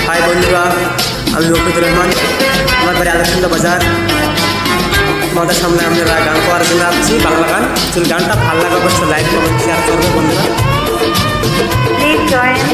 High বন্ধুরা, আমি মফিদুর রহমান। আমার বাড়ি আলেকজান্ডার বাজার। তোমাদের সামনে আমরা গান করার জন্য আসছি, বাংলা গান। যদি গানটা ভালো লাগে অবশ্যই লাইক কমেন্ট শেয়ার করবে বন্ধুরা। Please join.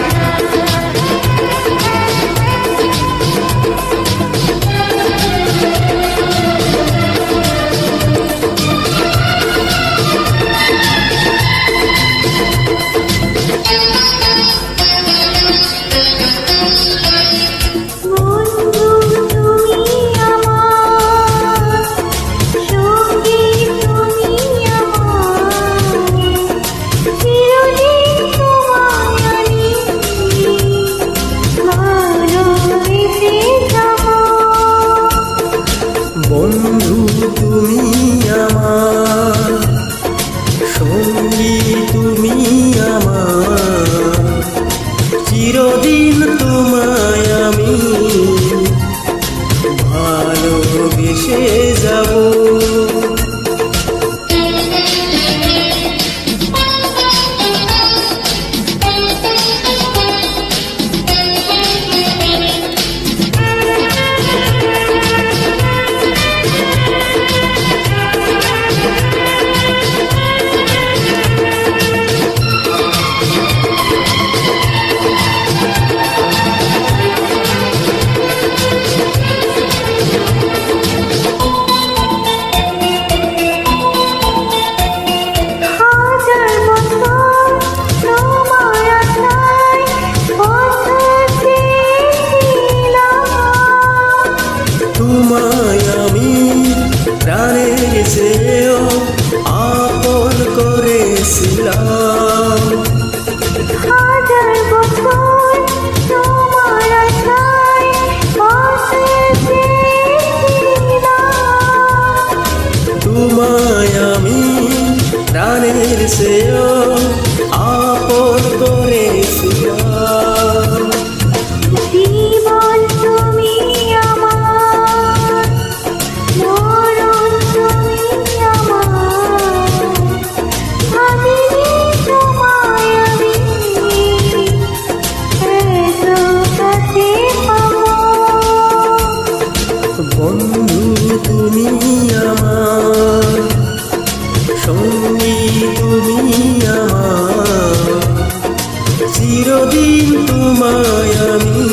বন্ধু তুমি আমার সঙ্গী, তুমি আমার চিরদিন, তোমায় আমি ভালোবেসে যাব। তোমায় আমি প্রাণের চেয়েও আপন করেছিলাম। তোমায় আমি প্রাণের চেয়েও আপন করেছিলাম। বন্ধু তুমি আমার সঙ্গী, তুমি আমার চিরদিন, তোমায় আমি